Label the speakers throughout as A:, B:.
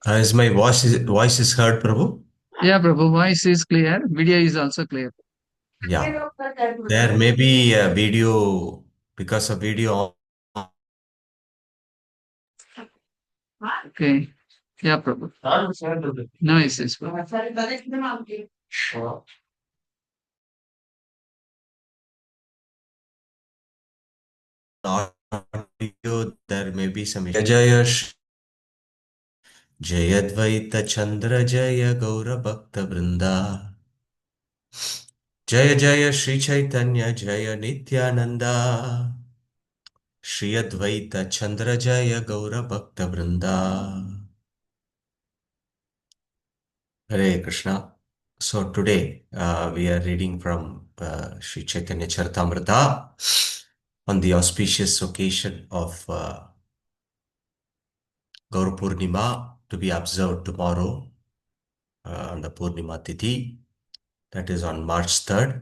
A: Is my voice is heard, Prabhu?
B: Yeah, Prabhu, voice is clear. Video is also clear.
A: Yeah. There may be a video because of video
B: Okay. Yeah, Prabhu. No issues, Prabhu.
A: audio, there may be some issue. Jaya Jayadvaita Chandra Jaya Gaura Bhakta Vrinda Jaya Jaya Sri Chaitanya Jaya Nityananda Shri Advaita Chandra Jaya Gaura Bhakta Vrinda. Hare Krishna. So today we are reading from Sri Chaitanya Charitamrita on the auspicious occasion of Gaura Purnima to be observed tomorrow on the Purnima Tithi, that is on March 3rd.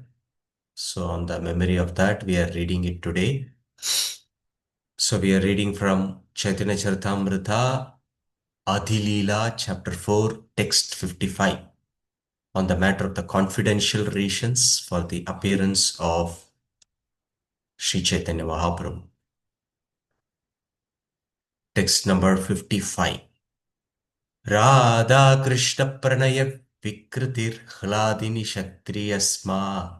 A: So on the memory of that, we are reading it today. So we are reading from Chaitanya Charitamrita, Adilila, chapter 4, text 55, on the matter of the confidential reasons for the appearance of Sri Chaitanya Mahaprabhu. Text number 55. Radha Krishna Pranaya Vikritir Hladini Kshatriyasma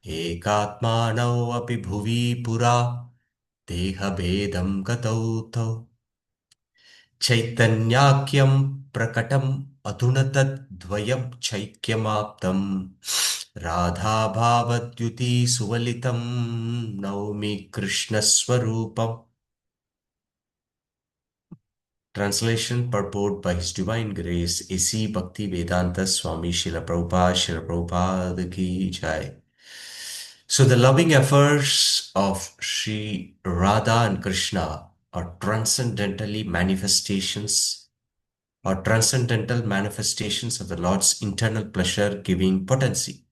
A: Ekatmanau api bhuvi pura Deha Bedam Gatau Tau Chaitanyakyam Prakatam Adunatad Dvayam Chaikyamaptam Radha Bhavadyuti Suvalitam Naumi Krishna Swarupam. Translation purport by His Divine Grace A.C. Bhakti Vedanta Swami Srila Prabhupada Ki Jai. So the loving affairs of Sri Radha and Krishna are transcendental manifestations of the Lord's internal pleasure-giving potency.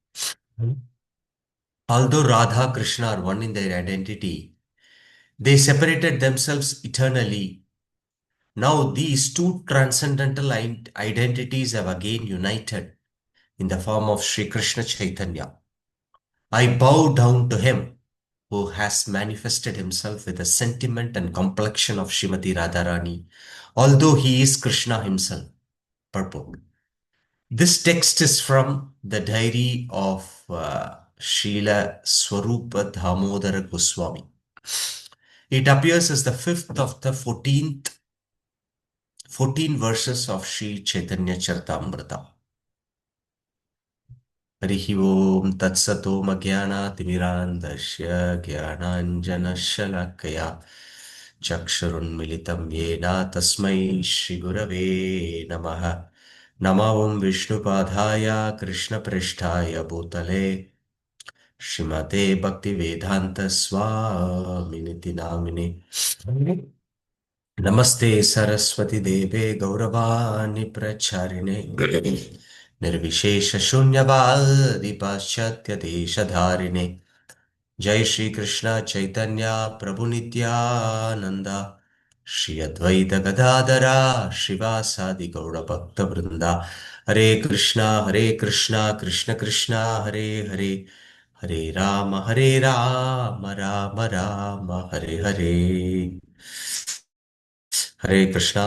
A: Although Radha and Krishna are one in their identity, they separated themselves eternally. Now these two transcendental identities have again united in the form of Sri Krishna Chaitanya. I bow down to him who has manifested himself with the sentiment and complexion of Srimati Radharani, although he is Krishna himself. Purport. This text is from the diary of Srila Swarupa Dhamodara Goswami. It appears as the fifth of the 14 verses of Sri Chaitanya Charitamrita. Harihi Om Tatsato Magyanaatimirandasya Jnananjanashalakaya Chakshurunmilitam Yena Tasmai Shri Gurave Namaha. Nama Om Vishnupadhaya Krishna Pristhaya Bhutale Shrimate Bhaktivedanta Swaminiti Namine. Namaste Saraswati Deve Gauravani Pracharine Nirvishesha Shunyavadi Paschatya Deshadharine Jai Shri Krishna Chaitanya Prabhu Nityananda Shri Advaita Gadadara Srivasadi Gaura Bhakta Vrinda Hare Krishna Krishna Krishna Hare Hare Hare Rama Rama Rama Hare Hare. Hare Krishna.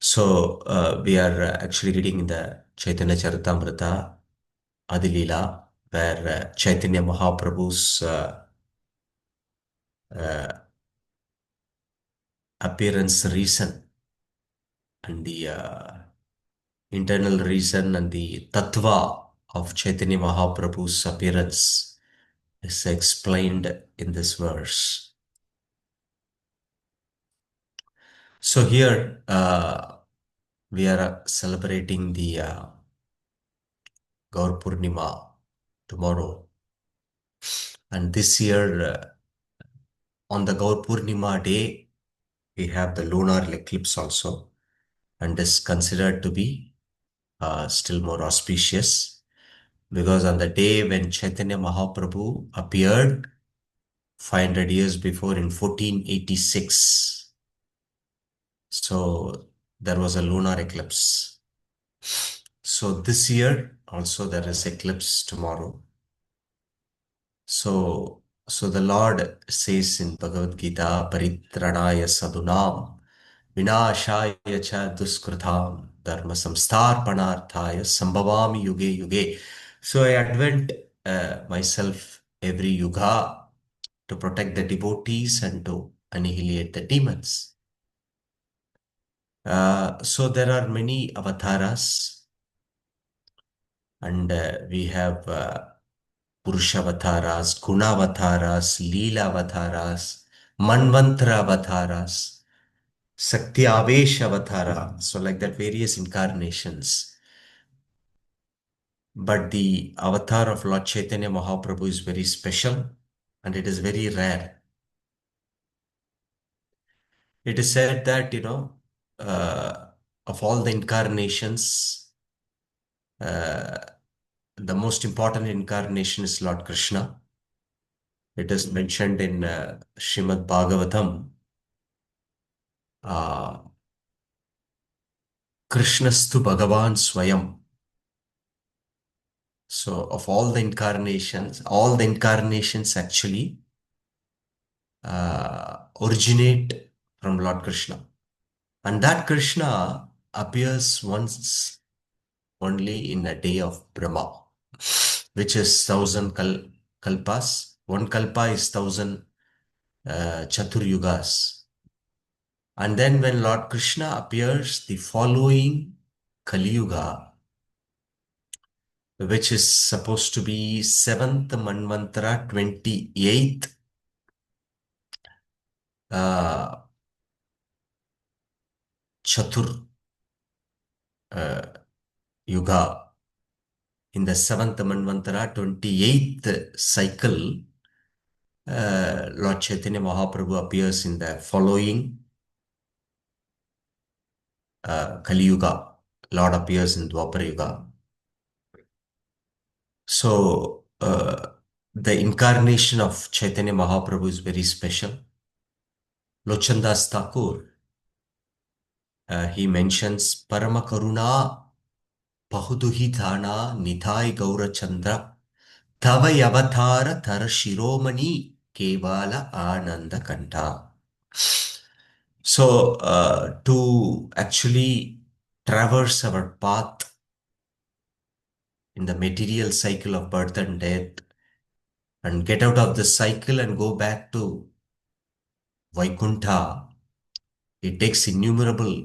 A: So we are actually reading in the Chaitanya Charitamrita Adilila, where Chaitanya Mahaprabhu's appearance reason and the internal reason and the tattva of Chaitanya Mahaprabhu's appearance is explained in this verse. So here we are celebrating the Gaur Purnima tomorrow. And this year, on the Gaur Purnima day, we have the lunar eclipse also, and is considered to be still more auspicious because on the day when Chaitanya Mahaprabhu appeared 500 years before in 1486, So there was a lunar eclipse. So this year also there is eclipse tomorrow. So the Lord says in Bhagavad Gita, Paritranaya sadunam, Vinashaya cha duskritam, Dharma samstarpanarthaya, Sambhavami yuge yuge. So I advent myself every yuga to protect the devotees and to annihilate the demons. So there are many avatars, and we have Purushavasaras, Gunavataras, Leelavataras, Manvantara Satyaveshavatara. So like that, various incarnations. But the avatar of Lord Chaitanya Mahaprabhu is very special and it is very rare. It is said that, uh, of all the incarnations, uh, the most important incarnation is Lord Krishna. It is mentioned in Srimad Bhagavatam. Uh, Krishnastu Bhagavan Swayam. So, of all the incarnations actually originate from Lord Krishna. And that Krishna appears once only in a day of Brahma, which is 1,000 kalpas. One kalpa is 1,000 Chaturyugas. And then when Lord Krishna appears, the following Kali Yuga, which is supposed to be 7th Manvantara, 28th uh, Chatur uh, Yuga. In the 7th Manvantara, 28th cycle, Lord Chaitanya Mahaprabhu appears in the following Kali Yuga. Lord appears in Dwapara Yuga. So, the incarnation of Chaitanya Mahaprabhu is very special. Lochandas Thakur, he mentions Parama Karuna Pahuduhi Thana Nithai Gaura Chandra Tavai Avatar Thar Shiromani Kevala Ananda Kanta. So, to actually traverse our path in the material cycle of birth and death and get out of the cycle and go back to Vaikuntha, it takes innumerable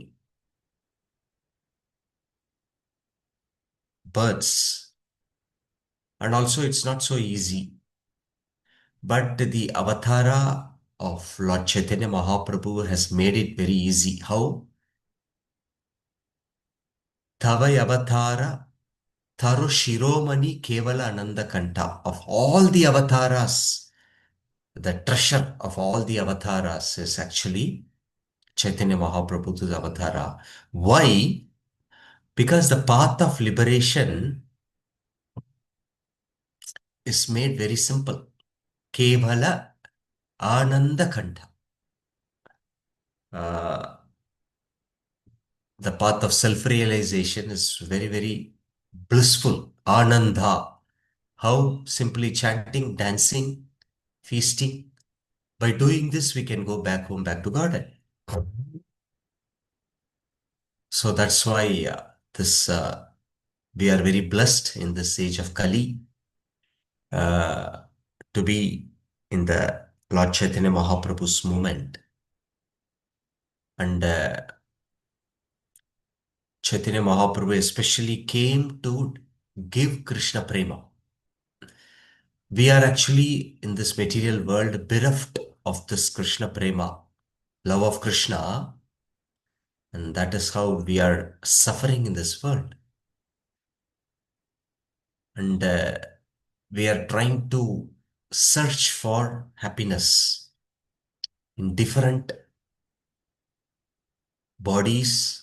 A: births, and also it's not so easy. But the avatara of Lord Chaitanya Mahaprabhu has made it very easy. How? Tavai avatara Tharu Shiromani Kevala Ananda Kanta. Of all the avatars, the treasure of all the avatars is actually Chaitanya Mahaprabhu's avatara. Why? Because the path of liberation is made very simple. Kevala Ananda Kanta. Uh, the path of self-realization is very, very blissful. Ananda. How? Simply chanting, dancing, feasting. By doing this, we can go back home, back to Godhead. So that's why this we are very blessed in this age of Kali uh, to be in the Lord Chaitanya Mahaprabhu's movement. And Chaitanya Mahaprabhu especially came to give Krishna Prema. We are actually in this material world bereft of this Krishna Prema, love of Krishna, and that is how we are suffering in this world. And we are trying to search for happiness in different bodies,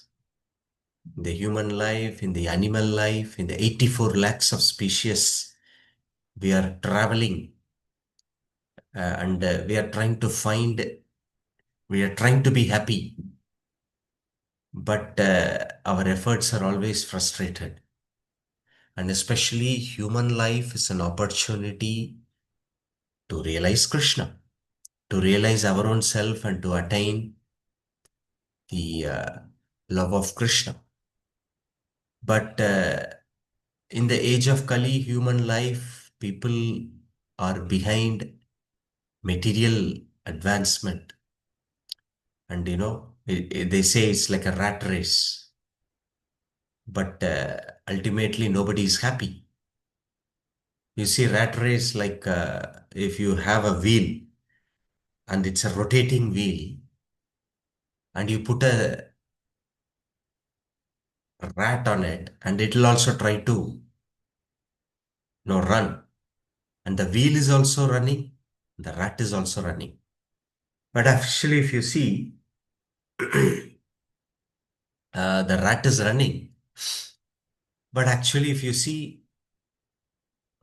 A: in the human life, in the animal life, in the 84 lakhs of species. We are traveling and we are trying to be happy. but our efforts are always frustrated. And especially human life is an opportunity to realize Krishna, to realize our own self and to attain the love of Krishna. But in the age of Kali, human life, people are behind material advancement. And they say it's like a rat race, but ultimately nobody is happy. You see, rat race, like if you have a wheel and it's a rotating wheel, and you put a rat on it, and it will also try to run. And the wheel is also running, the rat is also running. But actually, if you see, the rat is running. But actually, if you see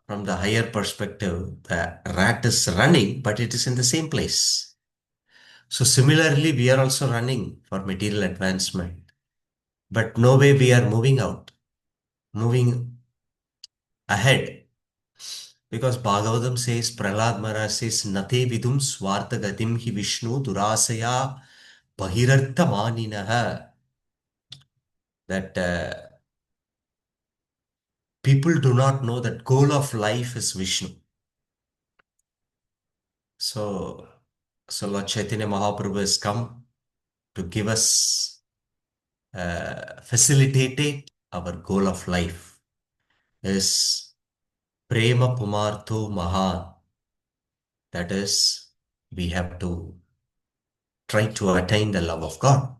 A: from the higher perspective, the rat is running, but it is in the same place. So similarly, we are also running for material advancement, but no way we are moving out, moving ahead. Because Bhagavatam says, Prahlad Maharaj says, Nate vidum swartha gatim hi Vishnu durasaya bahirartha maninaha. That people do not know that goal of life is Vishnu. So, Lord Chaitanya Mahaprabhu has come to give us, facilitate our goal of life is Prema Pumartho Mahan. That is, we have to try to attain the love of God.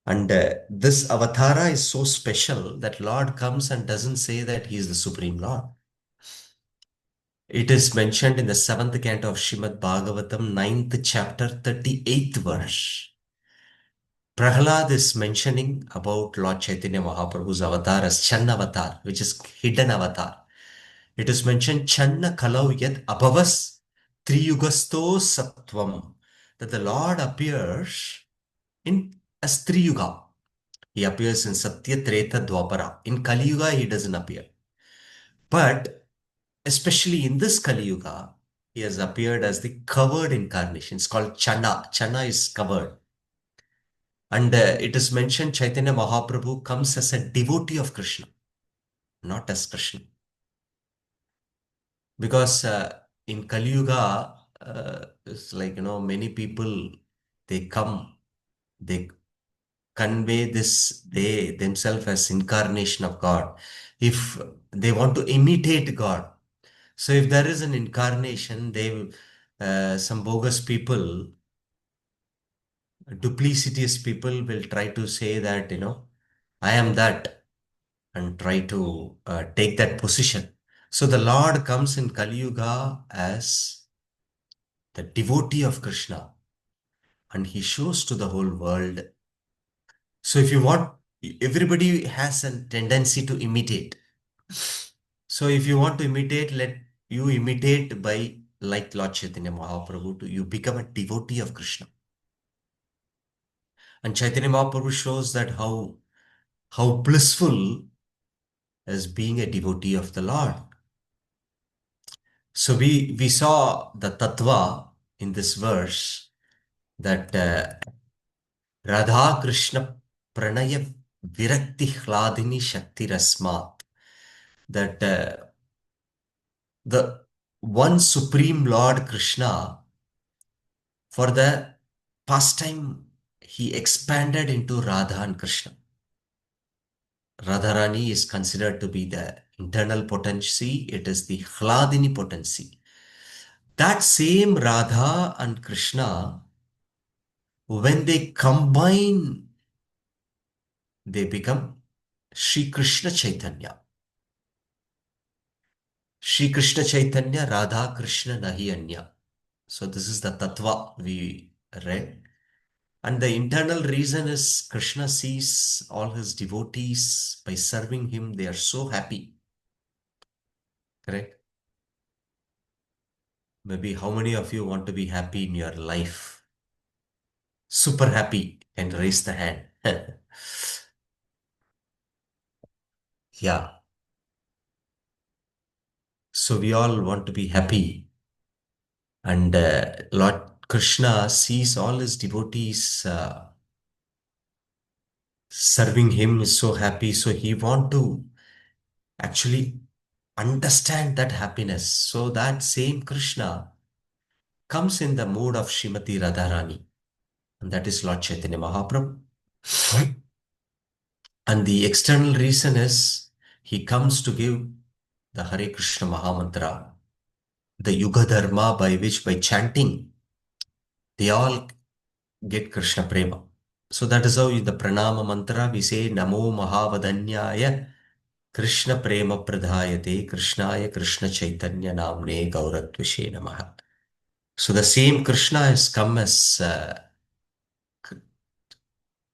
A: And this avatara is so special that Lord comes and doesn't say that he is the Supreme Lord. It is mentioned in the 7th canto of Srimad Bhagavatam, 9th chapter, 38th verse. Prahlad is mentioning about Lord Chaitanya Mahaprabhu's avatar as Channa avatar, which is hidden avatar. It is mentioned Channa Kalau Yat Abhavas Triyugasto Sattvam, that the Lord appears in as Triyuga. He appears in Satya, Treta, Dwapara. In Kali Yuga, he doesn't appear. But especially in this Kali Yuga, he has appeared as the covered incarnation. It's called Channa. Channa is covered. And it is mentioned Chaitanya Mahaprabhu comes as a devotee of Krishna, not as Krishna. Because in Kali Yuga, it's like, many people, they come, they convey this, they themselves as incarnation of God. If they want to imitate God. So if there is an incarnation, some bogus people, duplicitous people will try to say that, I am that, and try to take that position. So the Lord comes in Kali Yuga as the devotee of Krishna, and he shows to the whole world. So if you want, everybody has a tendency to imitate. So if you want to imitate, let you imitate by like Lord Chaitanya Mahaprabhu, you become a devotee of Krishna. And Chaitanya Mahaprabhu shows that how blissful is being a devotee of the Lord. So we saw the tattva in this verse that Radha Krishna Pranaya Virakti Hladini Shakti Rasmat, that the one Supreme Lord Krishna, for the pastime, he expanded into Radha and Krishna. Radharani is considered to be the internal potency, it is the Hladini potency. That same Radha and Krishna, when they combine, they become Sri Krishna Chaitanya. Sri Krishna Chaitanya, Radha Krishna Nahi Anya. So this is the tattva we read. And the internal reason is Krishna sees all his devotees by serving him, they are so happy. Correct? Maybe how many of you want to be happy in your life? Super happy, and raise the hand. Yeah. So we all want to be happy. And Lord Krishna sees all his devotees serving him is so happy. So he want to actually understand that happiness. So that same Krishna comes in the mood of Srimati Radharani. And that is Lord Chaitanya Mahaprabhu. And the external reason is he comes to give the Hare Krishna Mahamantra, the Yuga Dharma by which by chanting they all get Krishna Prema. So that is how in the Pranama mantra we say Namo Mahavadanyaya Krishna Prema Pradhayate Krishnaya Krishna Chaitanya Namne Gauratvishe Namaha. So the same Krishna has come as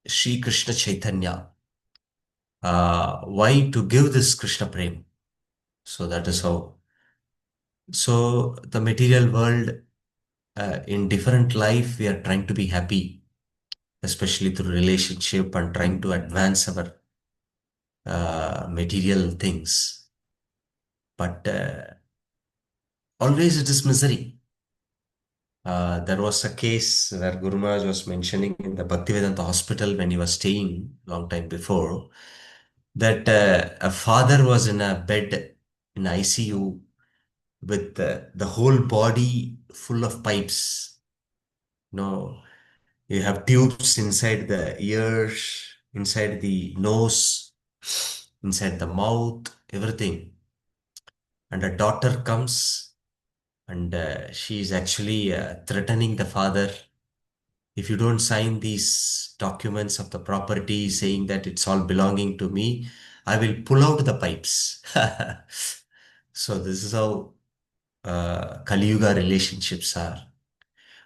A: Sri Krishna Chaitanya. Why to give this Krishna Prema? So that is how. So the material world, in different life, we are trying to be happy, especially through relationship and trying to advance our material things. But always it is misery. There was a case where Guru Maharaj was mentioning in the Bhaktivedanta hospital when he was staying long time before that a father was in a bed in ICU with the whole body full of pipes. No, you have tubes inside the ears, inside the nose, inside the mouth, everything. And a daughter comes and she is actually threatening the father. If you don't sign these documents of the property saying that it's all belonging to me, I will pull out the pipes. So this is how Kali Yuga relationships are.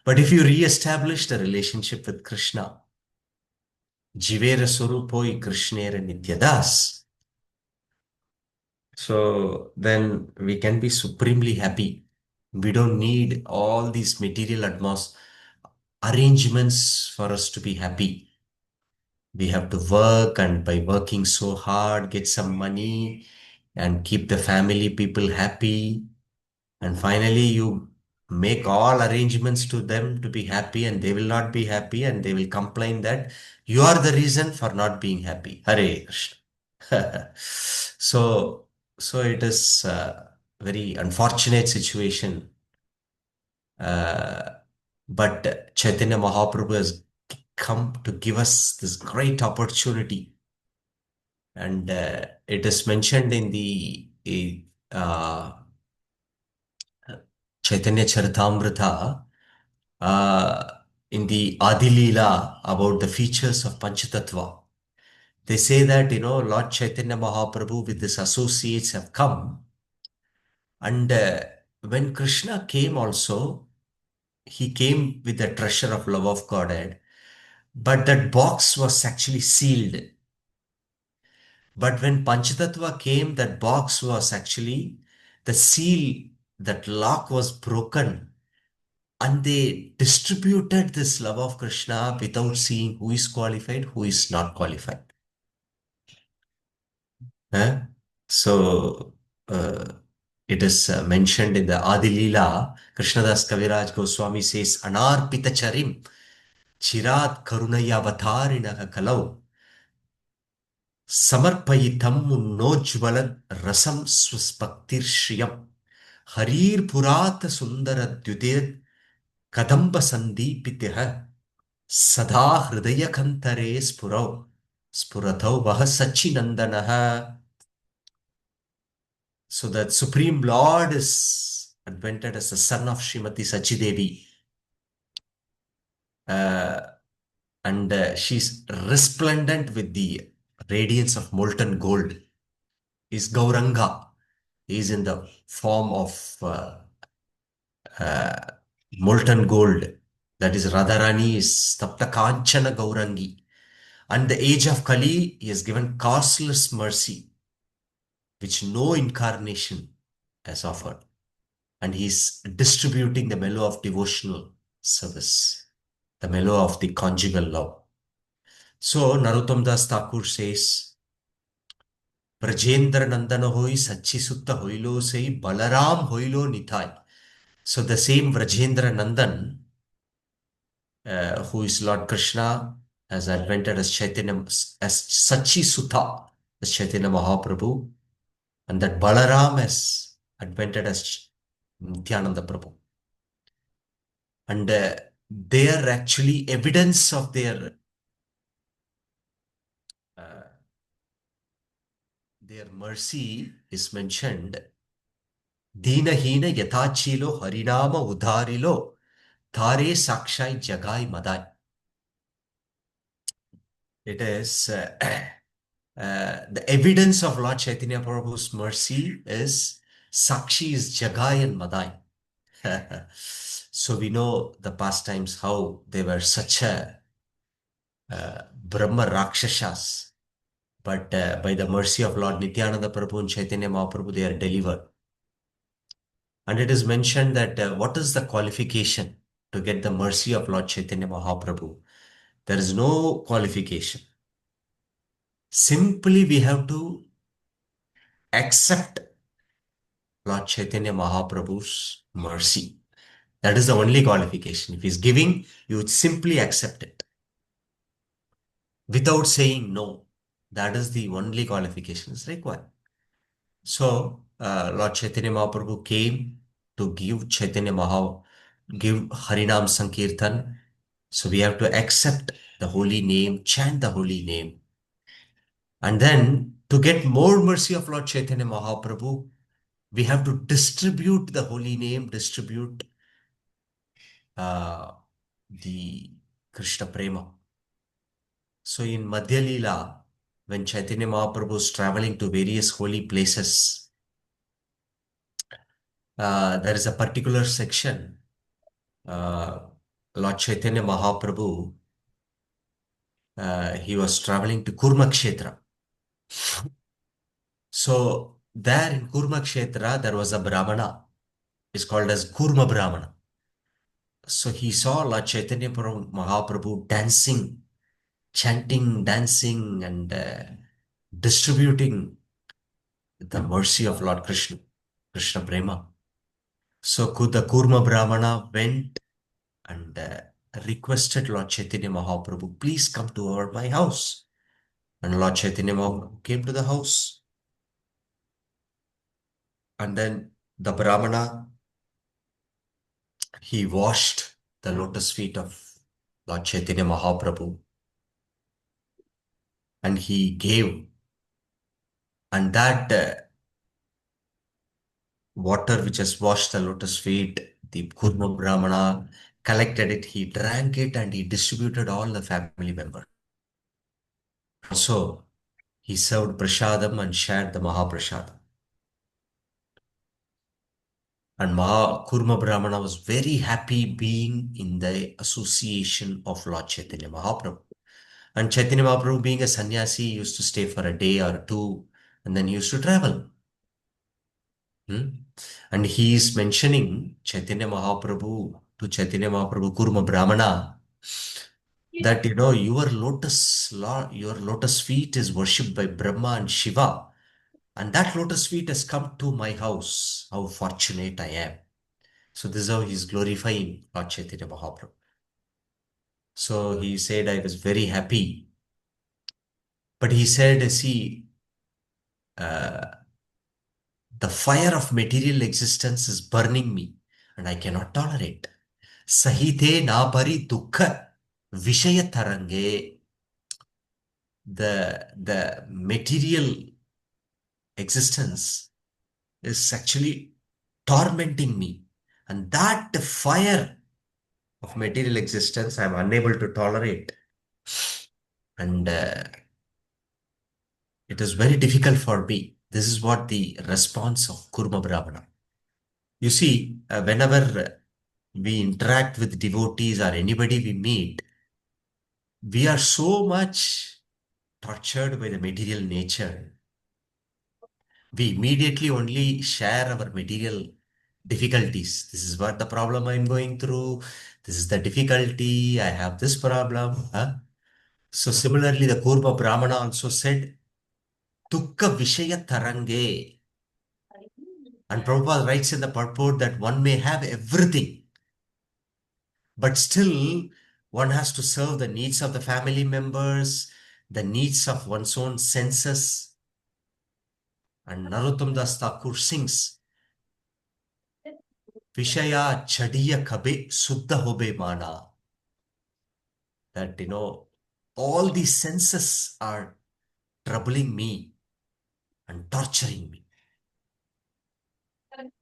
A: But if you re-establish the relationship with Krishna, Jivera Surupoi Krishnera Nityadas, so then we can be supremely happy. We don't need all these material arrangements for us to be happy. We have to work, and by working so hard, get some money and keep the family people happy. And finally, you make all arrangements to them to be happy, and they will not be happy, and they will complain that you are the reason for not being happy. Hare Krishna. So, so it is a very unfortunate situation. Uh, but Chaitanya Mahaprabhu has come to give us this great opportunity. And it is mentioned in the uh, Chaitanya Charitamrita, uh, in the Adi Leela about the features of Panchatattva. They say that, Lord Chaitanya Mahaprabhu with his associates have come. And when Krishna came also, he came with the treasure of love of Godhead. But that box was actually sealed. But when Panchatattva came, that box was actually the seal, that lock was broken. And they distributed this love of Krishna without seeing who is qualified, who is not qualified. Huh? So it is mentioned in the Adi Leela, Krishnadas Kaviraj Goswami says, Anarpita Charim, Chirat Karunayavatarinaha Kalau, Samarpayitam Nojvalad Rasam Swaspaktir Shriyam, Harir Purata Sundara Dyudir Kadamba Sandipitya Sada Hridaya Kantare Spurau Spuratau Vaha Sachinandanaha. So that Supreme Lord is advented as the son of Srimati Sachidevi. And she's resplendent with the radiance of molten gold. Is Gauranga. He is in the form of molten gold. That is Radharani is Tapta Kanchana Gaurangi. And the age of Kali, he has given costless mercy, which no incarnation has offered. And he's distributing the mellow of devotional service, the mellow of the conjugal love. So Narottam Das Thakur says, Brajendra Nandana hoi sachi sutta hoilo sei Balaram hoilo nithai. So the same Vrajendra Nandan, who is Lord Krishna, has advented as Chaitanya, as Sachi Sutta, as Chaitanya Mahaprabhu, and that Balaram has advented as Nityananda Prabhu. And they are actually evidence of uh, their mercy is mentioned. Deenahina Yatachilo Harinama Udharilo Thare Sakshai Jagai Madai. It is the evidence of Lord Chaitanya Prabhu's mercy is Sakshi is Jagai and Madai. So we know the pastimes how they were such a Brahma Rakshasas. But by the mercy of Lord Nityananda Prabhu and Chaitanya Mahaprabhu, they are delivered. And it is mentioned that what is the qualification to get the mercy of Lord Chaitanya Mahaprabhu? There is no qualification. Simply we have to accept Lord Chaitanya Mahaprabhu's mercy. That is the only qualification. If he's giving, you would simply accept it without saying no. That is the only qualification is required. So, Lord Chaitanya Mahaprabhu came to give Harinam Sankirtan. So we have to accept the holy name, chant the holy name. And then to get more mercy of Lord Chaitanya Mahaprabhu, we have to distribute the holy name, distribute uh, the Krishna Prema. So in Madhya Leela, when Chaitanya Mahaprabhu is traveling to various holy places, there is a particular section. Lord Chaitanya Mahaprabhu, he was traveling to Kurmakshetra. So there in Kurmakshetra, there was a Brahmana. It's called as Kurma Brahmana. So he saw Lord Chaitanya Mahaprabhu dancing, chanting, dancing, and distributing the mercy of Lord Krishna, Krishna Prema. So the Kurma Brahmana went and requested Lord Chaitanya Mahaprabhu, please come to my house. And Lord Chaitanya Mahaprabhu came to the house. And then the Brahmana, he washed the lotus feet of Lord Chaitanya Mahaprabhu and he gave. And that water which has washed the lotus feet, the Kurma Brahmana collected it, he drank it, and he distributed all the family members. Also, he served prasadam and shared the Mahaprasadam. And Kurma Brahmana was very happy being in the association of Lord Chaitanya Mahaprabhu. And Chaitanya Mahaprabhu, being a sannyasi, used to stay for a day or two and then he used to travel. And he is mentioning Chaitanya Mahaprabhu to Chaitanya Mahaprabhu, Kurma Brahmana, that your lotus feet is worshipped by Brahma and Shiva, and that lotus feet has come to my house. How fortunate I am. So this is how he's glorifying Lord Chaitanya Mahaprabhu. So he said, I was very happy. But he said, see, the fire of material existence is burning me and I cannot tolerate. Sahite na pari dukkha vishaya tarange. The material existence is actually tormenting me. And that fire of material existence I'm unable to tolerate. And it is very difficult for me. This is what the response of Kurma Brahmana. You see, whenever we interact with devotees or anybody we meet, we are so much tortured by the material nature. We immediately only share our material difficulties. This is what the problem I'm going through. This is the difficulty. I have this problem. Huh? So similarly, the Kurma Brahmana also said, Dukkha Vishaya Tarange. And Prabhupada writes in the purport that one may have everything, but still one has to serve the needs of the family members, the needs of one's own senses. And Narottam Das Thakur sings, Vishaya chadiya kabe suddha hobe mana. That, all these senses are troubling me and torturing me.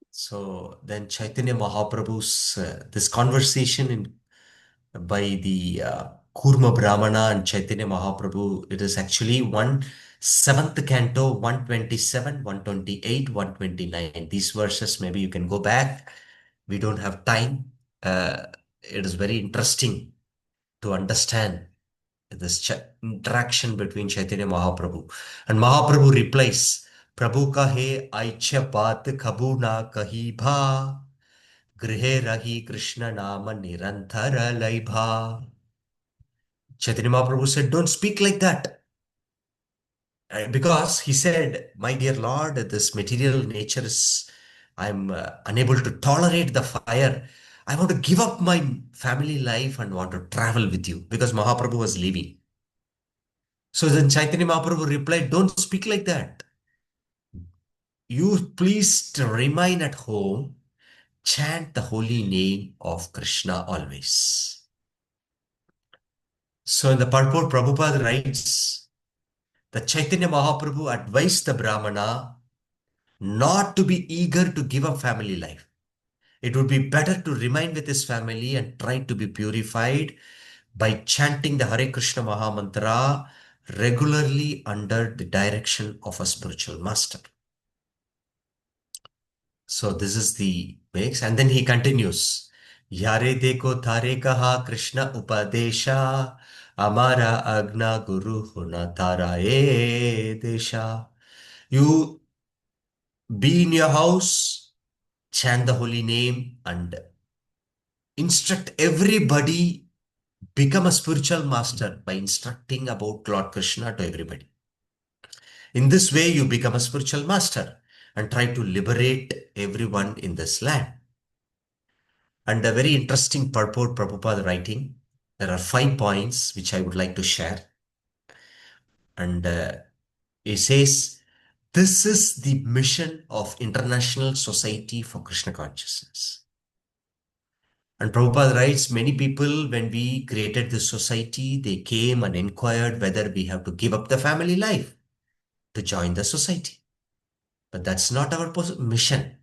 A: So then Chaitanya Mahaprabhu's, this conversation by the Kurma Brahmana and Chaitanya Mahaprabhu, it is actually 7th canto, 127, 128, 129. These verses, maybe you can go back. We don't have time. It is very interesting to understand this interaction between Chaitanya Mahaprabhu. And Mahaprabhu replies, Prabhu kahe aicha baat kabhu na kahi bha, grihe rahi Krishna nama niranthara laibha. Chaitanya Mahaprabhu said, don't speak like that. Because he said, my dear Lord, this material nature is, I'm unable to tolerate the fire. I want to give up my family life and want to travel with you, because Mahaprabhu was leaving. So then Chaitanya Mahaprabhu replied, don't speak like that. You please remain at home, chant the holy name of Krishna always. So in the purport, Prabhupada writes that Chaitanya Mahaprabhu advised the Brahmana not to be eager to give up family life. It would be better to remain with his family and try to be purified by chanting the Hare Krishna Maha Mantra regularly under the direction of a spiritual master. So this is the mix. And then he continues. Yare deko thare kaha Krishna upadesha amara agna guru huna tara e desha. You be in your house, chant the holy name and instruct everybody, become a spiritual master by instructing about Lord Krishna to everybody. In this way, you become a spiritual master and try to liberate everyone in this land. And a very interesting purport Prabhupada writing. There are 5 points which I would like to share. And he says, this is the mission of International Society for Krishna Consciousness. And Prabhupada writes, many people, when we created this society, they came and inquired whether we have to give up the family life to join the society. But that's not our mission.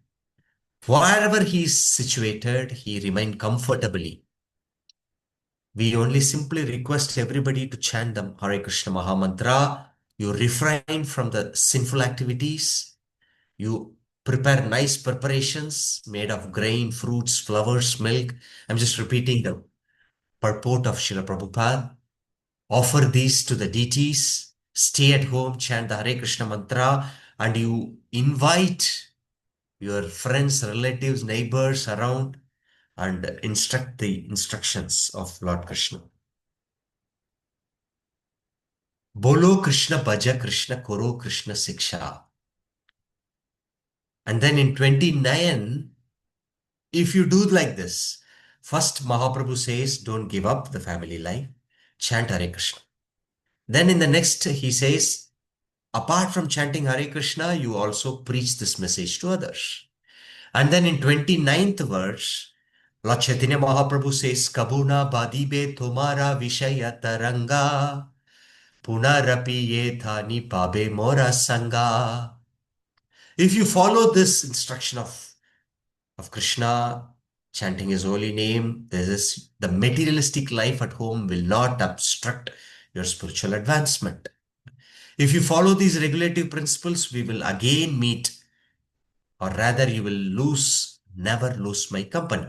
A: Wherever he is situated, he remained comfortably. We only simply request everybody to chant the Hare Krishna Maha Mantra. You refrain from the sinful activities. You prepare nice preparations made of grain, fruits, flowers, milk. I'm just repeating the purport of Srila Prabhupada. Offer these to the deities. Stay at home, chant the Hare Krishna Mantra, and you invite your friends, relatives, neighbors around and instruct the instructions of Lord Krishna. Bolo Krishna Bhaja Krishna Koro Krishna Siksha. And then in 29, if you do like this, first Mahaprabhu says, don't give up the family life, chant Hare Krishna. Then in the next, he says, apart from chanting Hare Krishna, you also preach this message to others. And then in 29th verse, Lord Chaitanya Mahaprabhu says, Kabuna Badibe Tomara Vishaya Taranga Punarapi Ye Thani Pabe Mora Sangha. If you follow this instruction of Krishna, chanting his holy name, the materialistic life at home will not obstruct your spiritual advancement. If you follow these regulative principles, we will again meet, or rather you will never lose my company.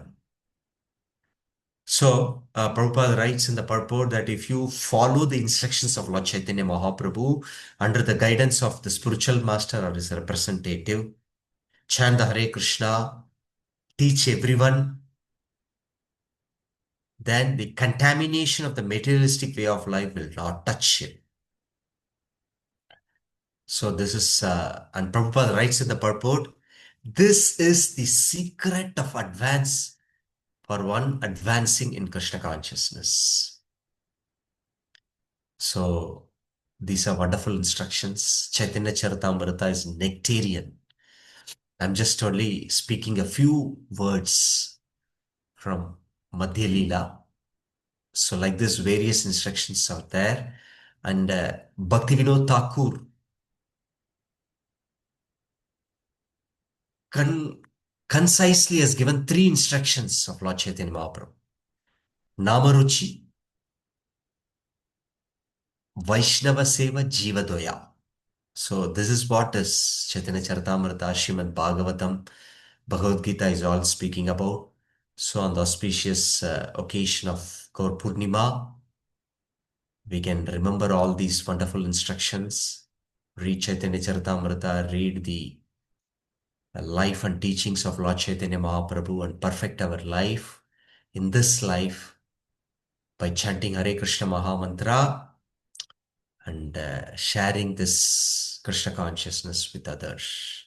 A: So, Prabhupada writes in the purport that if you follow the instructions of Lord Chaitanya Mahaprabhu under the guidance of the spiritual master or his representative, chant the Hare Krishna, teach everyone, then the contamination of the materialistic way of life will not touch him. So this is, and Prabhupada writes in the purport, this is the secret of advance for one advancing in Krishna consciousness. So these are wonderful instructions. Chaitanya Charitamrita is nectarian. I'm just only speaking a few words from Madhya Leela. So like this, various instructions are there. And Bhaktivinoda Thakur concisely has given three instructions of Lord Chaitanya Mahaprabhu. Namaruchi, Vaishnava Seva, Jiva Doya. So this is what is Chaitanya Charitamrita, Srimad Bhagavatam, Bhagavad Gita is all speaking about. So on the auspicious occasion of Gaur Purnima, we can remember all these wonderful instructions. Read Chaitanya Charitamrita, read the life and teachings of Lord Chaitanya Mahaprabhu and perfect our life in this life by chanting Hare Krishna Maha Mantra and sharing this Krishna consciousness with others.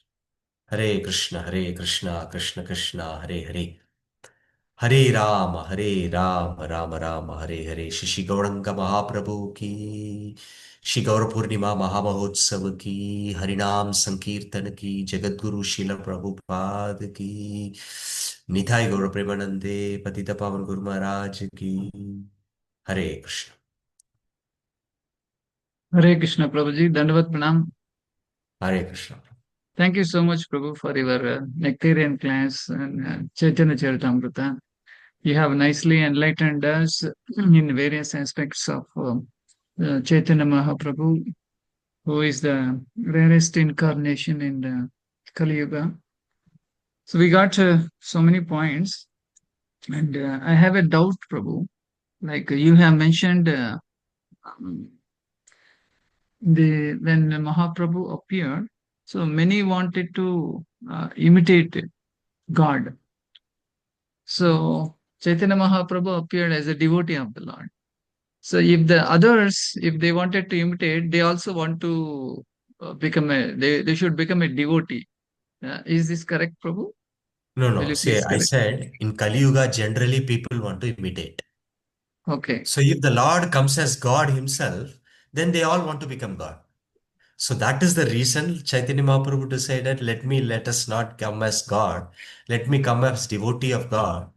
A: Hare Krishna, Krishna Krishna, Hare Hare. Hare Ram, Rama Rama, Hare Hare. Shri Gauranga Mahaprabhu ki, Shri Gaura Purnima Mahamahotsav ki, Harinam Sankirtan ki, Jagadguru Srila Prabhupada ki, Nithai Gaura Premanande, Patita Pavan Guru Maharaj ki. Hare Krishna.
B: Hare Krishna, Prabhuji. Dandavat Pranam.
A: Hare Krishna.
B: Thank you so much, Prabhu, for your nectarian class and Chaitanya Charitamrita. You have nicely enlightened us in various aspects of Chaitanya Mahaprabhu, who is the rarest incarnation in the Kali Yuga. So we got so many points, and I have a doubt, Prabhu. Like you have mentioned, um, the when Mahaprabhu appeared, so many wanted to imitate God. So Chaitanya Mahaprabhu appeared as a devotee of the Lord. So if the others, if they wanted to imitate, they also want to they should become a devotee. Is this correct, Prabhu?
A: No,
B: Will
A: no.
B: you
A: See,
B: please
A: I
B: correct?
A: said in Kali Yuga, generally people want to imitate.
B: Okay.
A: So if the Lord comes as God himself, then they all want to become God. So that is the reason Chaitanya Mahaprabhu decided, let us not come as God. Let me come as devotee of God,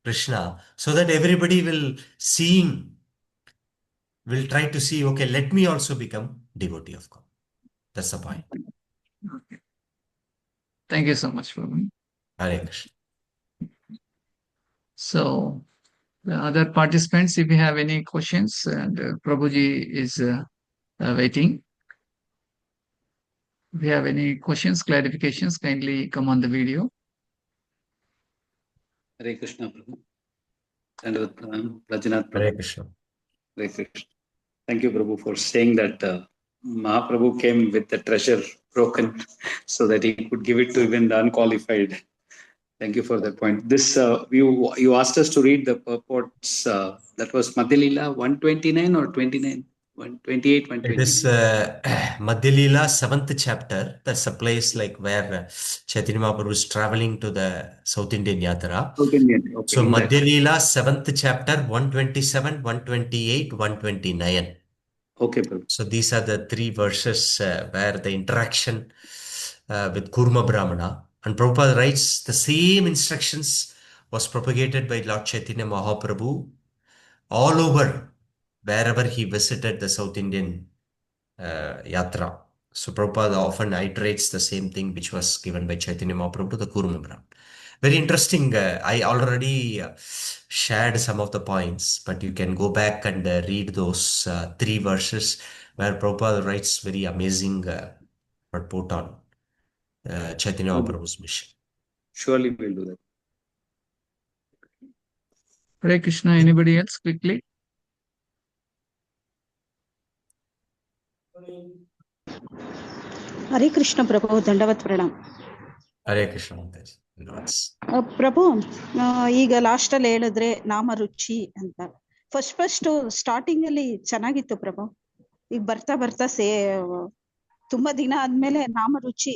A: Krishna, so that everybody will try to see, okay, let me also become devotee of God. That's the point.
B: Okay. Thank you so much, Prabhu.
A: Hare Krishna.
B: So the other participants, if you have any questions, and Prabhuji is waiting. If you have any questions, clarifications, kindly come on the video.
C: Hare Krishna, Prabhu. Dandavat Pranam, Rajanath
A: Hare
C: Prabhu.
A: Krishna.
C: Hare Krishna. Thank you, Prabhu, for saying that Mahaprabhu came with the treasure broken so that he could give it to even the unqualified. Thank you for that point. This you asked us to read the purports. That was Madhya 129 or 29? 128,
A: It is
C: 129.
A: Madhya Leela, 7th chapter. That's a place like where Chaitanya Mahaprabhu is traveling to the South Indian Yatra.
C: South Indian. Okay,
A: So
C: in that.
A: Madhya Leela, 7th chapter, 127, 128, 129.
C: Okay, Prabhu.
A: So these are the three verses where the interaction with Kurma Brahmana. And Prabhupada writes the same instructions was propagated by Lord Chaitanya Mahaprabhu all over wherever he visited the South Indian yatra. So Prabhupada often iterates the same thing which was given by Chaitanya Mahaprabhu to the Kurma Brahmana. Very interesting. I already shared some of the points, but you can go back and read those three verses where Prabhupada writes very amazing purport on Chaitanya Mahaprabhu's mission.
C: Surely we'll do that.
B: Hare Krishna. Anybody else quickly?
D: Hare Krishna Prabhu, Dandavat Pranam.
A: Hare Krishna. Maharaj. Notes.
D: ಪ್ರಭು ಈಗ last ಅಲ್ಲಿ ಹೇಳಿದ್ರೆ ನಾಮರುಚಿ ಅಂತ first starting ಅಲ್ಲಿ ಚೆನ್ನಾಗಿತ್ತು ಪ್ರಭು. ಈಗ ಬರ್ತಾ ಬರ್ತಾ ತುಂಬಾ ದಿನ ಆದ್ಮೇಲೆ ನಾಮರುಚಿ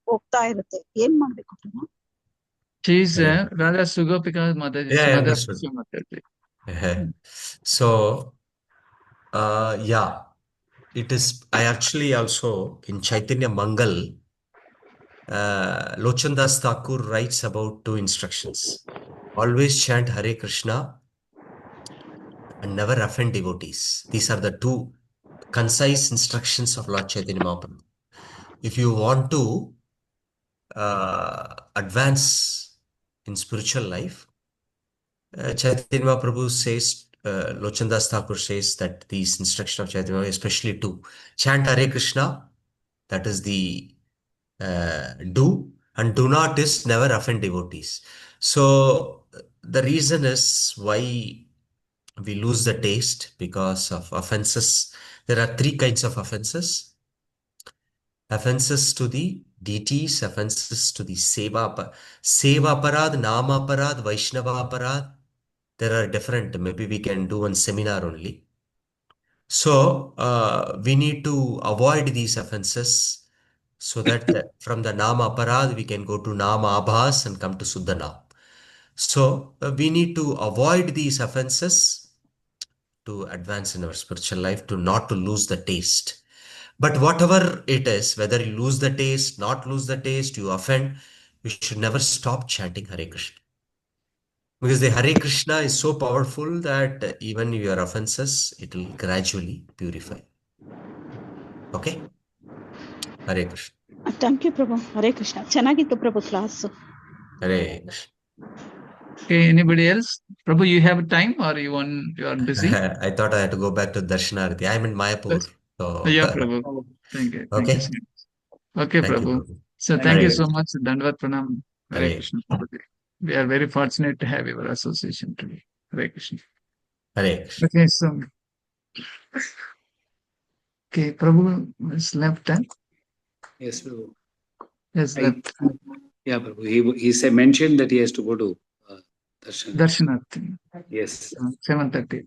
D: ಹೋಗ್ತಾ ಇರುತ್ತೆ. ಏನ್ ಮಾಡ್ಬೇಕು ಪ್ರಭು?
B: She is
A: Yeah.
B: rather Sugopika mother.
A: Yeah, I
B: Mother.
A: understood. So, yeah, it is. I actually also in Chaitanya Mangal, Lochandas Thakur writes about 2 instructions. Always chant Hare Krishna and never offend devotees. These are the 2 concise instructions of Lord Chaitanya Mahaprabhu. If you want to advance in spiritual life, Chaitanya Mahaprabhu says, Lochandas Thakur says that these instructions of Chaitanya Mahaprabhu, especially 2, chant Hare Krishna, that is the do, and do not is never offend devotees. So the reason is why we lose the taste because of offenses. There are 3 kinds of offenses. Offenses to the deities, offenses to the seva aparad, nama aparad, Vaishnava aparad. There are different, maybe we can do one seminar only. So we need to avoid these offenses so that from the nama aparad we can go to nama abhas and come to Suddha. So we need to avoid these offenses to advance in our spiritual life, to not to lose the taste. But whatever it is, whether you lose the taste, not lose the taste, you offend, you should never stop chanting Hare Krishna. Because the Hare Krishna is so powerful that even your offenses, it will gradually purify. Okay? Hare Krishna.
D: Thank you ಪ್ರಭು. ಹರೇ ಕೃಷ್ಣ. ಚೆನ್ನಾಗಿತ್ತು ಪ್ರಭು class.
A: Hare Krishna.
B: Okay, anybody else? Prabhu, you have time or you are busy?
A: I thought I had to go back to Darshanarthi. I'm in Mayapur. So
B: Yeah, Prabhu. Thank you. Thank
A: okay.
B: you so much. Okay,
A: Thank you,
B: Prabhu.
A: Prabhu.
B: So thank
A: Hare
B: you so
A: Krishna.
B: much. Dandavad Pranam. Hare
A: Hare
B: Krishna. Prabhuji. We are very fortunate to have your association today. Hare Krishna.
A: Hare Krishna.
B: Okay, so okay, Prabhu is left.
C: Yes, Prabhu.
B: Yes, left.
C: Yeah, Prabhu. He mentioned that he has to go to Darshan.
B: Darshanath.
C: Yes.
B: 7:30.